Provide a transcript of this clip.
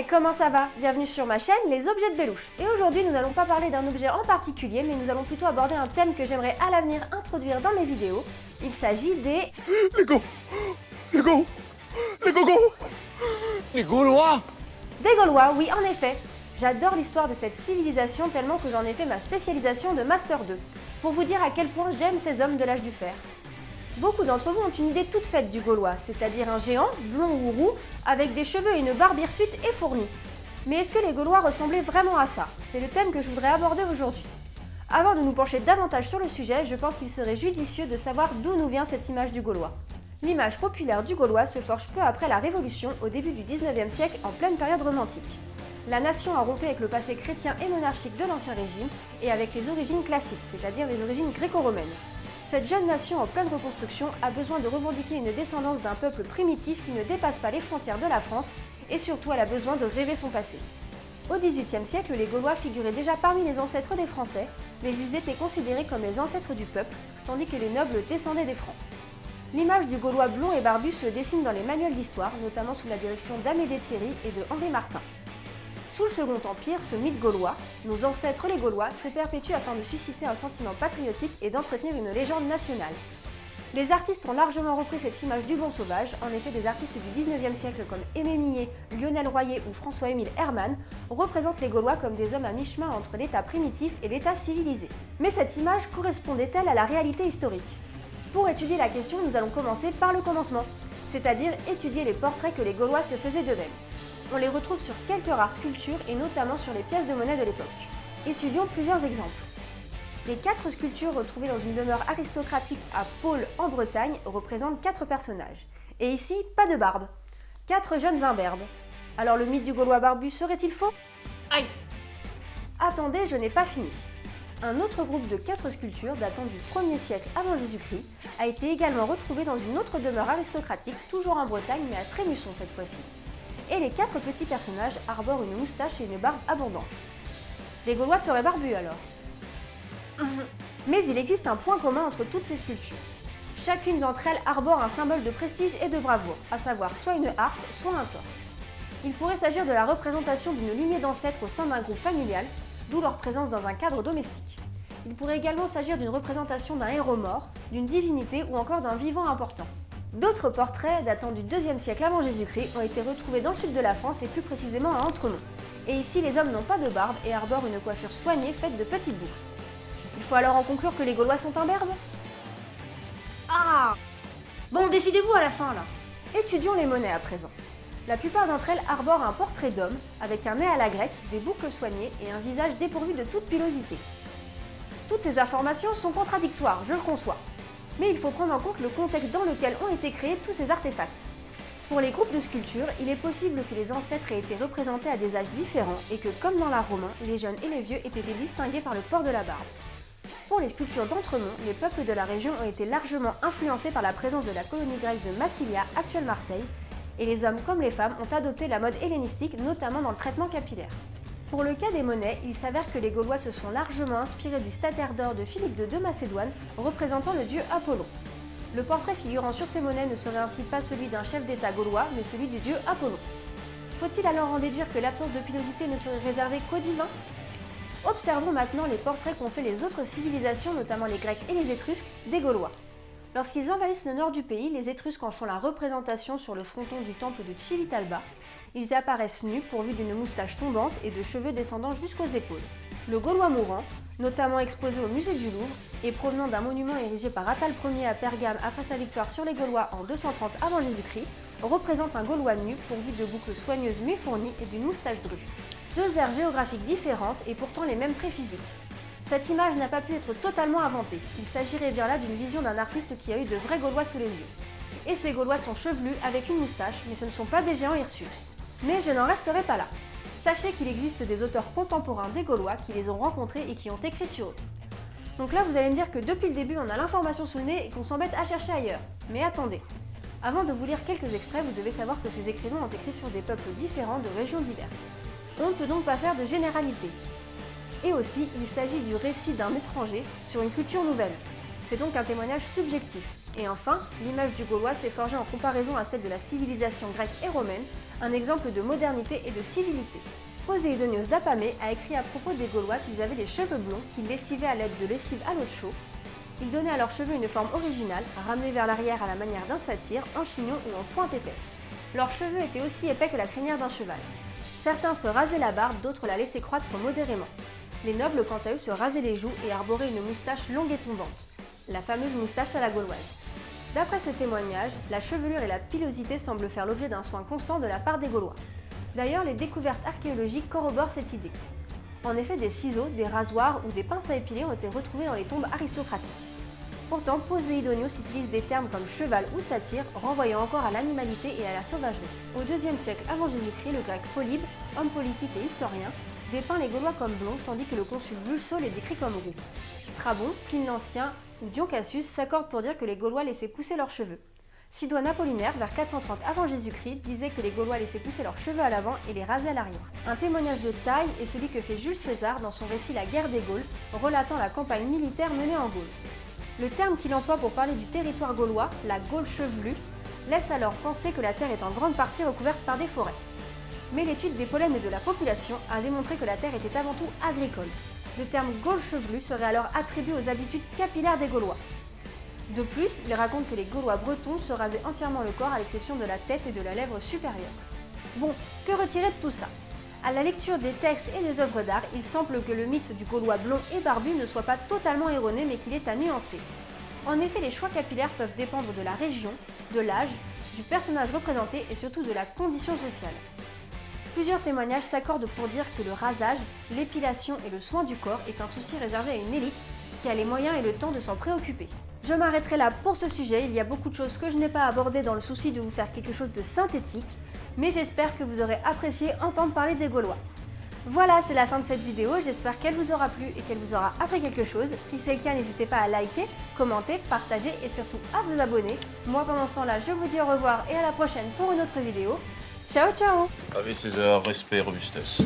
Hey, comment ça va? Bienvenue sur ma chaîne Les Objets de Belouche. Et aujourd'hui, nous n'allons pas parler d'un objet en particulier, mais nous allons plutôt aborder un thème que j'aimerais à l'avenir introduire dans mes vidéos. Il s'agit des... Les Gaulois. Des Gaulois, oui, en effet. J'adore l'histoire de cette civilisation tellement que j'en ai fait ma spécialisation de Master 2, pour vous dire à quel point j'aime ces hommes de l'âge du fer. Beaucoup d'entre vous ont une idée toute faite du Gaulois, c'est-à-dire un géant, blond ou roux, avec des cheveux et une barbe hirsute et fournie. Mais est-ce que les Gaulois ressemblaient vraiment à ça? C'est le thème que je voudrais aborder aujourd'hui. Avant de nous pencher davantage sur le sujet, je pense qu'il serait judicieux de savoir d'où nous vient cette image du Gaulois. L'image populaire du Gaulois se forge peu après la Révolution, au début du 19e siècle, en pleine période romantique. La nation a rompu avec le passé chrétien et monarchique de l'Ancien Régime et avec les origines classiques, c'est-à-dire les origines gréco-romaines. Cette jeune nation en pleine reconstruction a besoin de revendiquer une descendance d'un peuple primitif qui ne dépasse pas les frontières de la France et surtout elle a besoin de rêver son passé. Au XVIIIe siècle, les Gaulois figuraient déjà parmi les ancêtres des Français, mais ils étaient considérés comme les ancêtres du peuple, tandis que les nobles descendaient des Francs. L'image du Gaulois blond et barbu se dessine dans les manuels d'histoire, notamment sous la direction d'Amédée Thierry et de Henri Martin. Sous le Second Empire, ce mythe gaulois, nos ancêtres les Gaulois, se perpétue afin de susciter un sentiment patriotique et d'entretenir une légende nationale. Les artistes ont largement repris cette image du bon sauvage, en effet des artistes du 19e siècle comme Aimé Millet, Lionel Royer ou François-Émile Hermann représentent les Gaulois comme des hommes à mi-chemin entre l'état primitif et l'état civilisé. Mais cette image correspondait-elle à la réalité historique? Pour étudier la question, nous allons commencer par le commencement, c'est-à-dire étudier les portraits que les Gaulois se faisaient d'eux-mêmes. On les retrouve sur quelques rares sculptures et notamment sur les pièces de monnaie de l'époque. Étudions plusieurs exemples. Les 4 sculptures retrouvées dans une demeure aristocratique à Paul en Bretagne représentent 4 personnages. Et ici, pas de barbe. 4 jeunes imberbes. Alors le mythe du Gaulois barbu serait-il faux? Aïe! Attendez, je n'ai pas fini. Un autre groupe de 4 sculptures datant du 1er siècle avant Jésus-Christ a été également retrouvé dans une autre demeure aristocratique, toujours en Bretagne mais à Trémusson cette fois-ci. Et les 4 petits personnages arborent une moustache et une barbe abondante. Les Gaulois seraient barbus alors. Mais il existe un point commun entre toutes ces sculptures. Chacune d'entre elles arbore un symbole de prestige et de bravoure, à savoir soit une harpe, soit un torche. Il pourrait s'agir de la représentation d'une lignée d'ancêtres au sein d'un groupe familial, d'où leur présence dans un cadre domestique. Il pourrait également s'agir d'une représentation d'un héros mort, d'une divinité ou encore d'un vivant important. D'autres portraits datant du 2e siècle avant Jésus-Christ ont été retrouvés dans le sud de la France et plus précisément à Entremont. Et ici, les hommes n'ont pas de barbe et arborent une coiffure soignée faite de petites boucles. Il faut alors en conclure que les Gaulois sont imberbes? Ah! Bon, décidez-vous à la fin là. Étudions les monnaies à présent. La plupart d'entre elles arborent un portrait d'homme avec un nez à la grecque, des boucles soignées et un visage dépourvu de toute pilosité. Toutes ces informations sont contradictoires, je le conçois. Mais il faut prendre en compte le contexte dans lequel ont été créés tous ces artefacts. Pour les groupes de sculptures, il est possible que les ancêtres aient été représentés à des âges différents et que, comme dans l'art romain, les jeunes et les vieux aient été distingués par le port de la barbe. Pour les sculptures d'Entremont, les peuples de la région ont été largement influencés par la présence de la colonie grecque de Massilia, actuelle Marseille, et les hommes comme les femmes ont adopté la mode hellénistique, notamment dans le traitement capillaire. Pour le cas des monnaies, il s'avère que les Gaulois se sont largement inspirés du stataire d'or de Philippe II de Macédoine, représentant le dieu Apollon. Le portrait figurant sur ces monnaies ne serait ainsi pas celui d'un chef d'État gaulois, mais celui du dieu Apollon. Faut-il alors en déduire que l'absence de pilosité ne serait réservée qu'aux divins? Observons maintenant les portraits qu'ont fait les autres civilisations, notamment les Grecs et les Étrusques, des Gaulois. Lorsqu'ils envahissent le nord du pays, les Étrusques en font la représentation sur le fronton du temple de Civitalba. Ils apparaissent nus, pourvus d'une moustache tombante et de cheveux descendant jusqu'aux épaules. Le Gaulois mourant, notamment exposé au musée du Louvre, et provenant d'un monument érigé par Attal Ier à Pergame après sa victoire sur les Gaulois en 230 avant Jésus-Christ, représente un Gaulois nu, pourvu de boucles soigneuses mais fournies et d'une moustache drue. 2 aires géographiques différentes et pourtant les mêmes traits physiques. Cette image n'a pas pu être totalement inventée, il s'agirait bien là d'une vision d'un artiste qui a eu de vrais Gaulois sous les yeux. Et ces Gaulois sont chevelus avec une moustache, mais ce ne sont pas des géants hirsutes. Mais je n'en resterai pas là. Sachez qu'il existe des auteurs contemporains des Gaulois qui les ont rencontrés et qui ont écrit sur eux. Donc là, vous allez me dire que depuis le début, on a l'information sous le nez et qu'on s'embête à chercher ailleurs. Mais attendez. Avant de vous lire quelques extraits, vous devez savoir que ces écrivains ont écrit sur des peuples différents de régions diverses. On ne peut donc pas faire de généralité. Et aussi, il s'agit du récit d'un étranger sur une culture nouvelle. C'est donc un témoignage subjectif. Et enfin, l'image du Gaulois s'est forgée en comparaison à celle de la civilisation grecque et romaine, un exemple de modernité et de civilité. Poséidonios d'Apamée a écrit à propos des Gaulois qu'ils avaient des cheveux blonds qu'ils lessivaient à l'aide de lessive à l'eau de chaux. Ils donnaient à leurs cheveux une forme originale, ramenée vers l'arrière à la manière d'un satyre, en chignon ou en pointe épaisse. Leurs cheveux étaient aussi épais que la crinière d'un cheval. Certains se rasaient la barbe, d'autres la laissaient croître modérément. Les nobles, quant à eux, se rasaient les joues et arboraient une moustache longue et tombante, la fameuse moustache à la gauloise. D'après ce témoignage, la chevelure et la pilosité semblent faire l'objet d'un soin constant de la part des Gaulois. D'ailleurs, les découvertes archéologiques corroborent cette idée. En effet, des ciseaux, des rasoirs ou des pinces à épiler ont été retrouvés dans les tombes aristocratiques. Pourtant, Poséidonios utilise des termes comme cheval ou satyre, renvoyant encore à l'animalité et à la sauvagerie. Au IIe siècle avant Jésus-Christ, le grec Polybe, homme politique et historien, dépeint les Gaulois comme blonds, tandis que le consul Vulso les décrit comme roux. Strabon, Pline l'Ancien ou Dion Cassius s'accordent pour dire que les Gaulois laissaient pousser leurs cheveux. Sidoine Apollinaire, vers 430 avant Jésus-Christ, disait que les Gaulois laissaient pousser leurs cheveux à l'avant et les rasaient à l'arrière. Un témoignage de taille est celui que fait Jules César dans son récit La guerre des Gaules, relatant la campagne militaire menée en Gaule. Le terme qu'il emploie pour parler du territoire gaulois, la Gaule chevelue, laisse alors penser que la terre est en grande partie recouverte par des forêts. Mais l'étude des pollens et de la population a démontré que la terre était avant tout agricole. Le terme Gaule chevelue serait alors attribué aux habitudes capillaires des Gaulois. De plus, il raconte que les Gaulois bretons se rasaient entièrement le corps à l'exception de la tête et de la lèvre supérieure. Bon, que retirer de tout ça? À la lecture des textes et des œuvres d'art, il semble que le mythe du Gaulois blond et barbu ne soit pas totalement erroné mais qu'il est à nuancer. En effet, les choix capillaires peuvent dépendre de la région, de l'âge, du personnage représenté et surtout de la condition sociale. Plusieurs témoignages s'accordent pour dire que le rasage, l'épilation et le soin du corps est un souci réservé à une élite qui a les moyens et le temps de s'en préoccuper. Je m'arrêterai là pour ce sujet, il y a beaucoup de choses que je n'ai pas abordées dans le souci de vous faire quelque chose de synthétique, mais j'espère que vous aurez apprécié entendre parler des Gaulois. Voilà, c'est la fin de cette vidéo, j'espère qu'elle vous aura plu et qu'elle vous aura appris quelque chose. Si c'est le cas, n'hésitez pas à liker, commenter, partager et surtout à vous abonner. Moi pendant ce temps-là, je vous dis au revoir et à la prochaine pour une autre vidéo. Ciao ciao! Ave César, respect, robustesse.